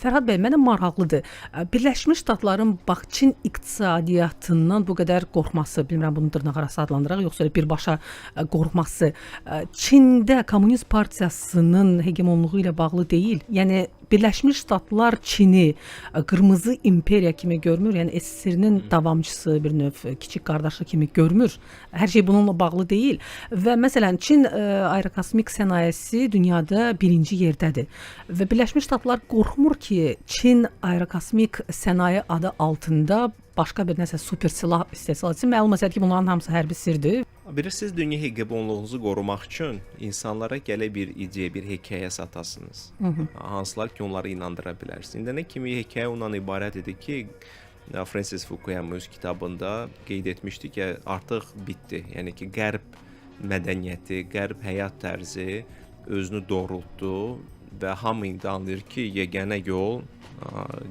Fərhad bəy, mənə maraqlıdır. Birləşmiş Ştatların bax Çin iqtisadiyyatından bu qədər qorxması, bilmirəm bunu dırnaqarası adlandıraq, yoxsa birbaşa qorxması Çində Kommunist Partiyasının hegemonluğu ilə bağlı deyil. Yəni Birləşmiş Ştatlar Çini qırmızı imperiya kimi görmür, yəni SSR-nin davamçısı, bir növ kiçik qardaşı kimi görmür. Hər şey bununla bağlı deyil. Və məsələn Çin aerokosmik sənayesi dünyada birinci yerdədir. Və Birləşmiş Ştatlar qorxmur ki, Çin aerokosmik sənaye adı altında başqa bir nəsə super silah istehsal etsin. Məlum məsələdir ki, bunların hamısı hərbi sirdir. Bilirsiniz, dünya hegemonluğunuzu qorumaq üçün insanlara gələ bir ideya, bir hekayə satasınız. Hansılar ki, onları inandıra bilərsiniz. İndi nə kimi hekayə ondan ibarət idi ki, Francis Fukuyama öz kitabında qeyd etmişdi ki, artıq bitdi. Yəni ki, qərb mədəniyyəti, qərb həyat tərzi özünü doğrultdu və hamı indi anlayır ki, yeganə yol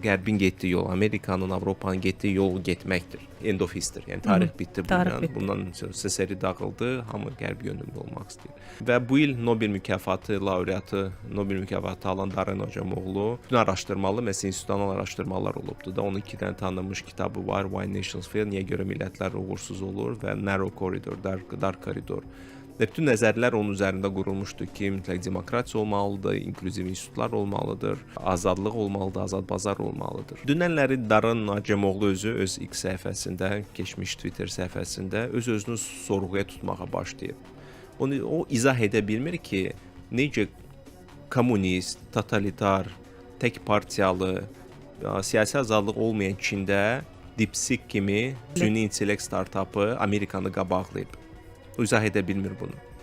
Qərbin getdiyi yol, Amerikanın, Avropanın getdiyi yol getməkdir. End of history. Yəni tarix bitdi bundan. Bundan SSR dağıldı, hamı qərb yönümlü olmaq istəyir. Və bu il Nobel mükafatı laureatı, Nobel mükafatı alan Daron Hocamoğlu bütün araşdırmalı, məsələn, institusional araşdırmalar olubdu da. Onun 2 dənə tanınmış kitabı var. Why Nations Fail, Niyə görə millətlər uğursuz olur və Narrow Corridor, Dar koridor. Və bütün nəzərlər onun üzərində qurulmuşdu ki, mütləq demokratiya olmalıdır, inklüziv institutlar olmalıdır, azadlıq olmalıdır, azad bazar olmalıdır. Dünənləri Daron Hocamoğlu özü öz X səhifəsində, keçmiş Twitter səhifəsində öz-özünü sorğuya tutmağa başlayıb. O izah edə bilmir ki, necə kommunist, totalitar, tək partiyalı, siyasi azadlıq olmayan Çində DeepSeek kimi süni intellekt startapı Amerikanı qabaqlayıb. O izah edə bilmir bunu.